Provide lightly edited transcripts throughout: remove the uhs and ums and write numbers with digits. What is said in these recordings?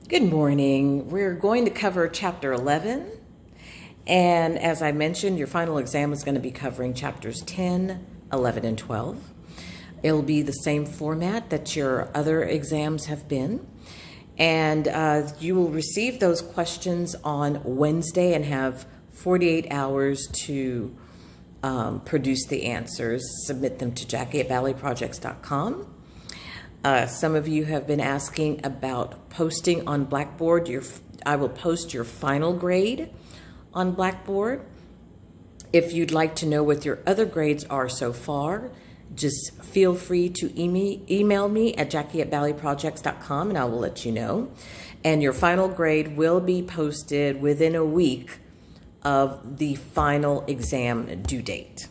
Good morning. We're going to cover Chapter 11. And as I mentioned, your final exam is going to be covering Chapters 10, 11, and 12. It'll be the same format that your other exams have been. And you will receive those questions on Wednesday and have 48 hours to produce the answers. Submit them to Jackie@valleyprojects.com. Some of you have been asking about posting on Blackboard. I will post your final grade on Blackboard. If you'd like to know what your other grades are so far, just feel free to email me at Jackie@valleyprojects.com and I will let you know. And your final grade will be posted within a week of the final exam due date.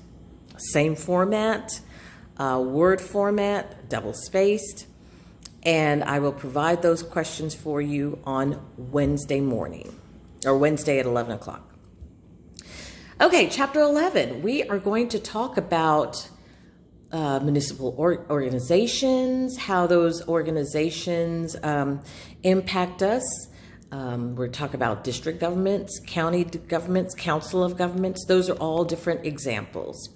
Same format. Word format, double-spaced, and I will provide those questions for you on Wednesday morning, or Wednesday at 11 o'clock. Okay, Chapter 11, we are going to talk about municipal organizations, how those organizations impact us. We're talking about district governments, county governments, council of governments. Those are all different examples.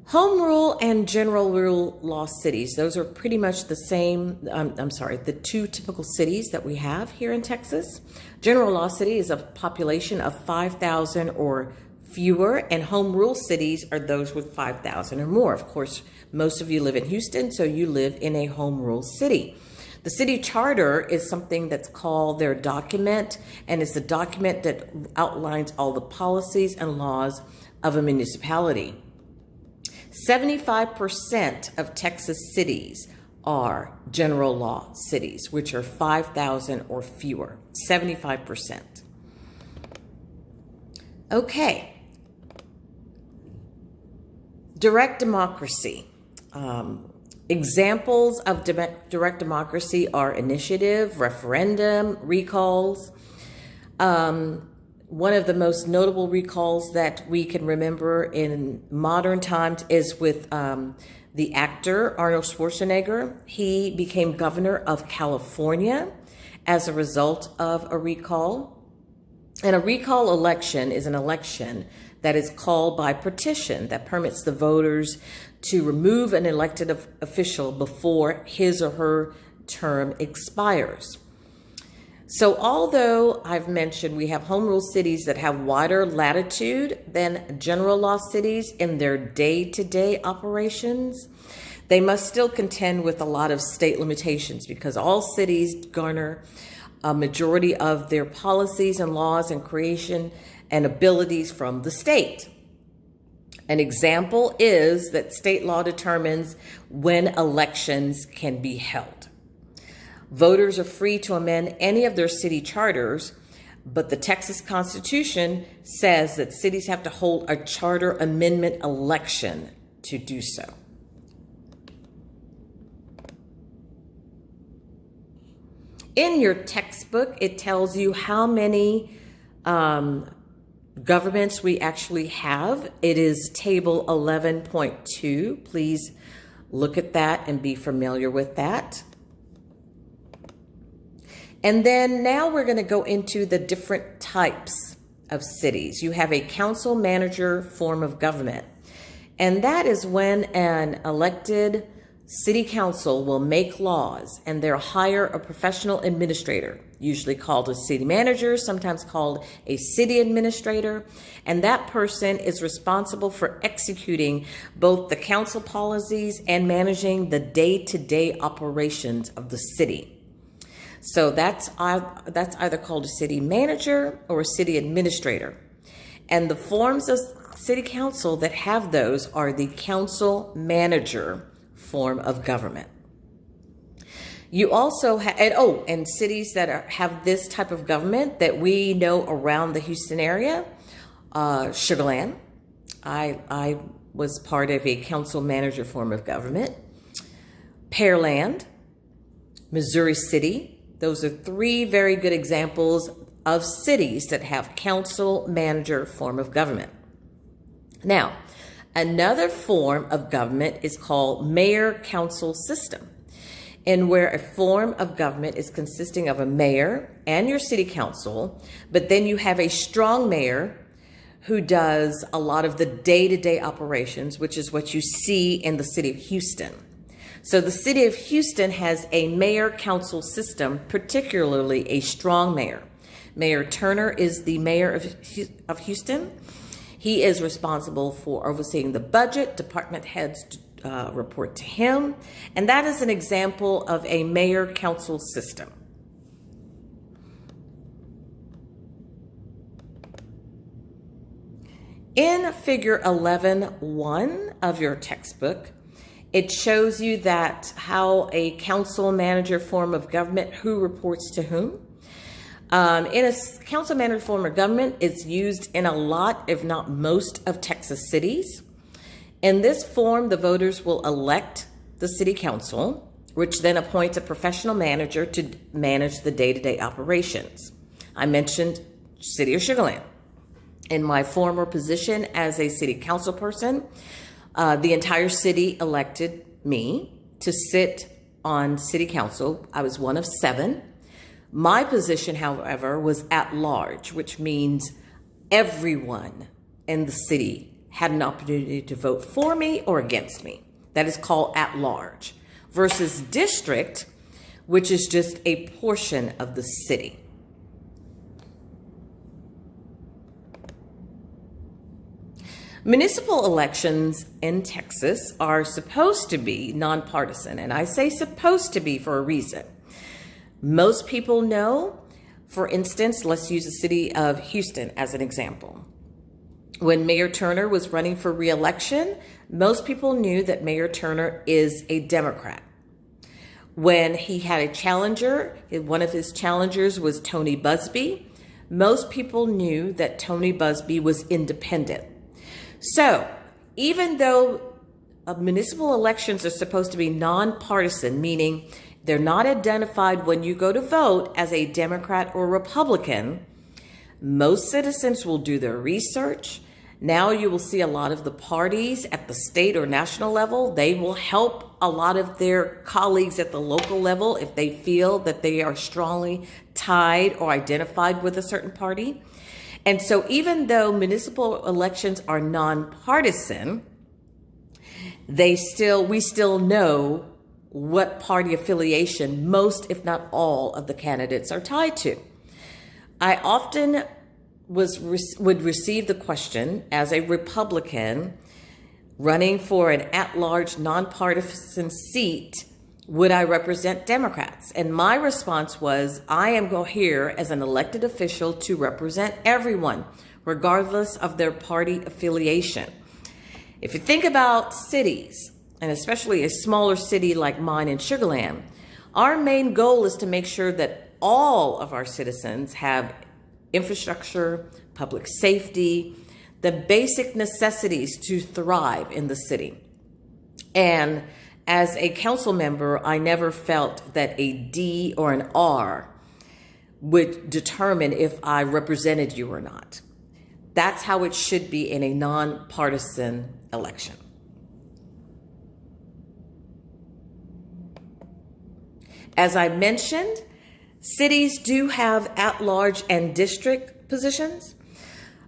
Home rule and general rule law cities, those are pretty much the same, the two typical cities that we have here in Texas. General law city is a population of 5,000 or fewer, and home rule cities are those with 5,000 or more. Of course, most of you live in Houston, so you live in a home rule city. The city charter is something that's called their document, and it's the document that outlines all the policies and laws of a municipality. 75% of Texas cities are general law cities, which are 5,000 or fewer, 75%. Okay. Direct democracy. Examples of direct democracy are initiative, referendum, recalls. One of the most notable recalls that we can remember in modern times is with the actor Arnold Schwarzenegger. He became governor of California as a result of a recall. And a recall election is an election that is called by petition that permits the voters to remove an elected official before his or her term expires. So although I've mentioned we have home rule cities that have wider latitude than general law cities in their day-to-day operations, they must still contend with a lot of state limitations because all cities garner a majority of their policies and laws and creation and abilities from the state. An example is that state law determines when elections can be held. Voters are free to amend any of their city charters, but the Texas Constitution says that cities have to hold a charter amendment election to do so. In your textbook, it tells you how many governments we actually have. It is table 11.2. Please look at that and be familiar with that. And then now we're going to go into the different types of cities. You have a council manager form of government. And that is when an elected city council will make laws and they'll hire a professional administrator, usually called a city manager, sometimes called a city administrator. And that person is responsible for executing both the council policies and managing the day-to-day operations of the city. So that's either called a city manager or a city administrator. And the forms of city council that have those are the council manager form of government. You also have, and cities that have this type of government that we know around the Houston area, Sugar Land. I was part of a council manager form of government. Pearland, Missouri City. Those are three very good examples of cities that have council manager form of government. Now, another form of government is called mayor council system. and where a form of government is consisting of a mayor and your city council, but then you have a strong mayor who does a lot of the day-to-day operations, which is what you see in the city of Houston. So the city of Houston has a mayor-council system, particularly a strong mayor. Mayor Turner is the mayor of Houston. He is responsible for overseeing the budget. Department heads report to him. And that is an example of a mayor-council system. In figure 11.1 of your textbook, it shows you that how a council manager form of government, who reports to whom. In a council manager form of government, it's used in a lot, if not most, of Texas cities. In this form, the voters will elect the city council, which then appoints a professional manager to manage the day-to-day operations. I mentioned City of Sugar Land. In my former position as a city council person, the entire city elected me to sit on city council. I was one of 7. My position, however, was at large, which means everyone in the city had an opportunity to vote for me or against me. That is called at large, versus district, which is just a portion of the city. Municipal elections in Texas are supposed to be nonpartisan, and I say supposed to be for a reason. Most people know, for instance, let's use the city of Houston as an example. When Mayor Turner was running for re-election, most people knew that Mayor Turner is a Democrat. When he had a challenger, one of his challengers was Tony Busby, most people knew that Tony Busby was independent. So, even though municipal elections are supposed to be nonpartisan, meaning they're not identified when you go to vote as a Democrat or Republican, most citizens will do their research. Now you will see a lot of the parties at the state or national level. They will help a lot of their colleagues at the local level if they feel that they are strongly tied or identified with a certain party. And so even though municipal elections are nonpartisan, we still know what party affiliation most, if not all, of the candidates are tied to. I often would receive the question as a Republican running for an at-large nonpartisan seat, would I represent Democrats? And my response was, I am here as an elected official to represent everyone, regardless of their party affiliation. If you think about cities, and especially a smaller city like mine in Sugar Land, our main goal is to make sure that all of our citizens have infrastructure, public safety, the basic necessities to thrive in the city. And as a council member, I never felt that a D or an R would determine if I represented you or not. That's how it should be in a nonpartisan election. As I mentioned, cities do have at-large and district positions.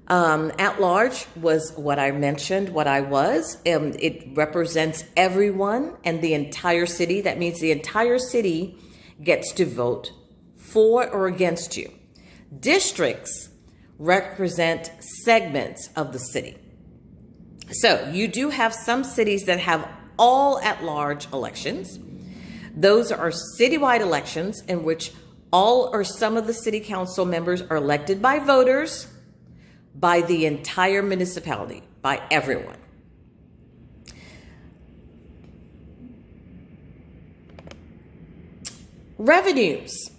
At-large was what I mentioned, what I was. It represents everyone and the entire city. That means the entire city gets to vote for or against you. Districts represent segments of the city. So you do have some cities that have all at-large elections. Those are citywide elections in which all or some of the city council members are elected by voters, by the entire municipality, by everyone. Revenues.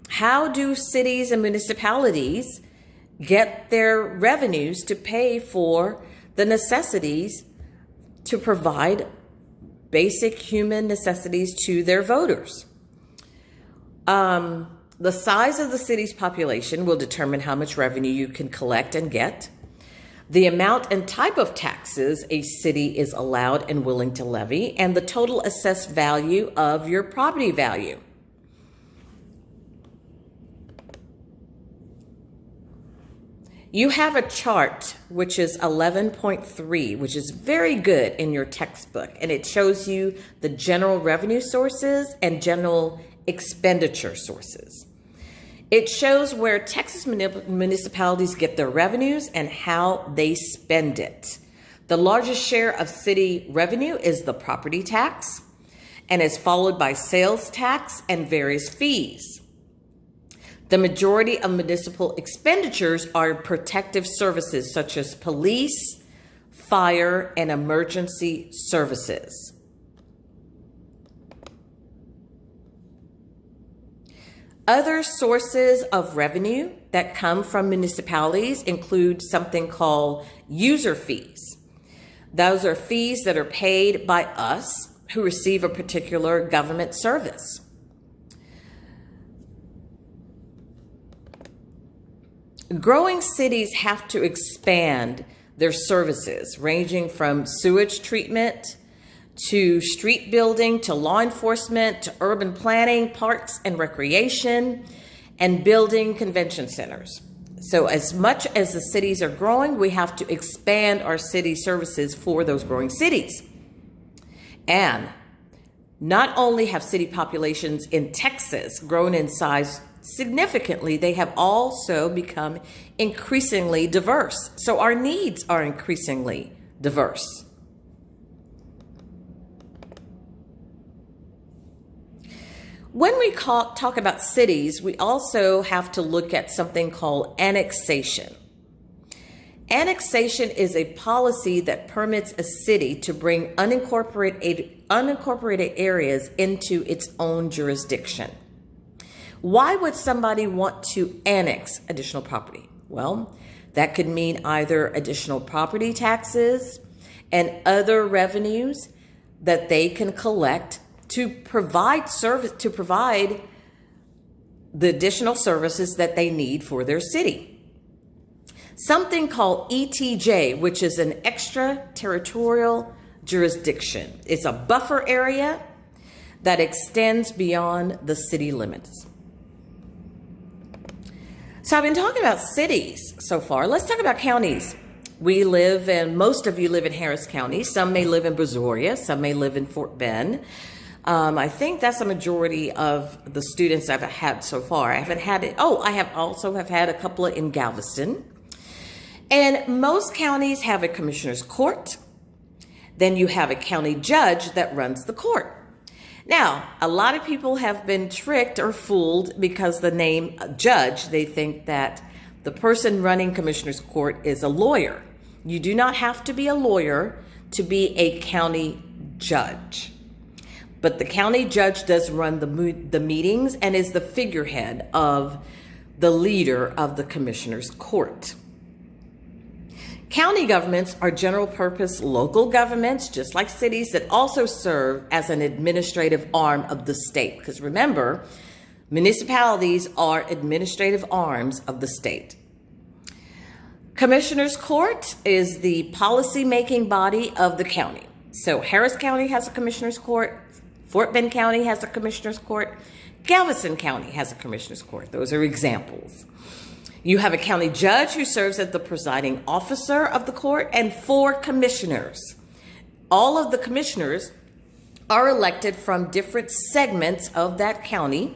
How do cities and municipalities get their revenues to pay for the necessities to provide basic human necessities to their voters? The size of the city's population will determine how much revenue you can collect and get. the amount and type of taxes a city is allowed and willing to levy, and the total assessed value of your property value. You have a chart, which is 11.3, which is very good in your textbook, and it shows you the general revenue sources and general expenditure sources. It shows where Texas municipalities get their revenues and how they spend it. The largest share of city revenue is the property tax, and is followed by sales tax and various fees. The majority of municipal expenditures are protective services such as police, fire, and emergency services. Other sources of revenue that come from municipalities include something called user fees. Those are fees that are paid by us who receive a particular government service. Growing cities have to expand their services, ranging from sewage treatment to street building, to law enforcement, to urban planning, parks and recreation, and building convention centers. So as much as the cities are growing, we have to expand our city services for those growing cities. And not only have city populations in Texas grown in size significantly, they have also become increasingly diverse. So our needs are increasingly diverse. When we talk about cities, we also have to look at something called annexation. Annexation is a policy that permits a city to bring unincorporated areas into its own jurisdiction. Why would somebody want to annex additional property? Well, that could mean either additional property taxes and other revenues that they can collect to provide the additional services that they need for their city. Something called ETJ, which is an extraterritorial jurisdiction. It's a buffer area that extends beyond the city limits. So I've been talking about cities so far. Let's talk about counties. We live in, most of you live in Harris County. Some may live in Brazoria. Some may live in Fort Bend. I think that's the majority of the students I've had so far. I haven't had it. Oh, I have also had a couple in Galveston. And most counties have a commissioner's court. Then you have a county judge that runs the court. Now, a lot of people have been tricked or fooled because the name judge, they think that the person running commissioner's court is a lawyer. You do not have to be a lawyer to be a county judge. But the county judge does run the meetings and is the figurehead of the leader of the commissioner's court. County governments are general purpose local governments, just like cities, that also serve as an administrative arm of the state. Because remember, municipalities are administrative arms of the state. Commissioner's Court is the policy-making body of the county. So Harris County has a commissioner's court, Fort Bend County has a commissioner's court, Galveston County has a commissioner's court. Those are examples. You have a county judge who serves as the presiding officer of the court, and 4 commissioners. All of the commissioners are elected from different segments of that county,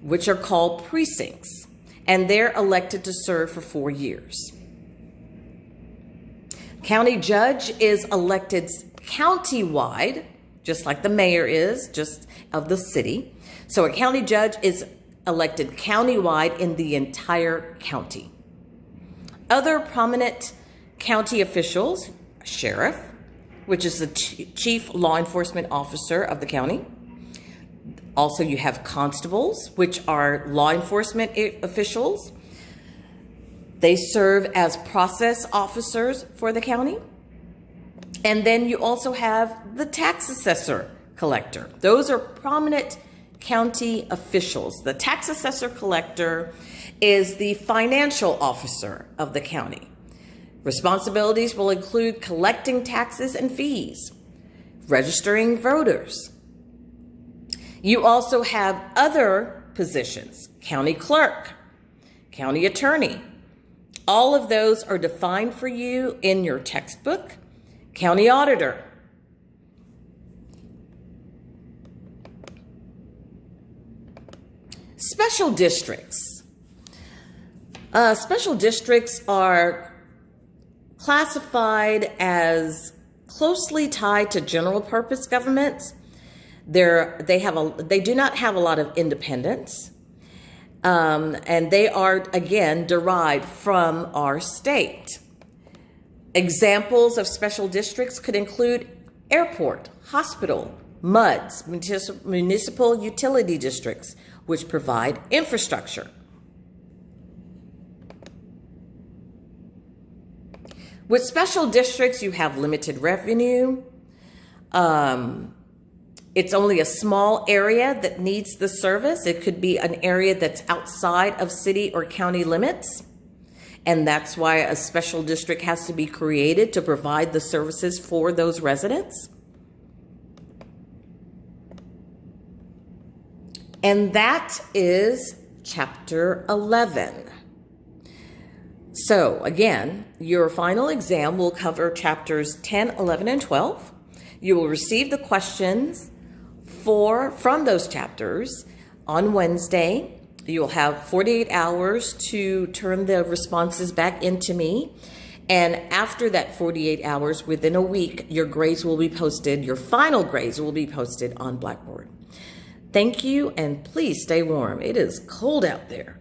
which are called precincts, and they're elected to serve for 4 years. County judge is elected countywide, just like the mayor is, just of the city. So a county judge is elected countywide in the entire county. Other prominent county officials, sheriff, which is the chief law enforcement officer of the county. Also, you have constables, which are law enforcement officials. They serve as process officers for the county. And then you also have the tax assessor collector. Those are prominent county officials. The tax assessor collector is the financial officer of the county. Responsibilities will include collecting taxes and fees, registering voters. You also have other positions: county clerk, county attorney. All of those are defined for you in your textbook. County auditor. Special districts. Special districts are classified as closely tied to general purpose governments. They do not have a lot of independence. And they are, again, derived from our state. Examples of special districts could include airport, hospital, MUDs, municipal utility districts, which provide infrastructure. With special districts, you have limited revenue. It's only a small area that needs the service. It could be an area that's outside of city or county limits. And that's why a special district has to be created to provide the services for those residents. And that is chapter 11. So again, your final exam will cover chapters 10, 11, and 12. You will receive the questions from those chapters on Wednesday. You'll have 48 hours to turn the responses back into me. And after that 48 hours, within a week, your grades will be posted. Your final grades will be posted on Blackboard. Thank you, and please stay warm. It is cold out there.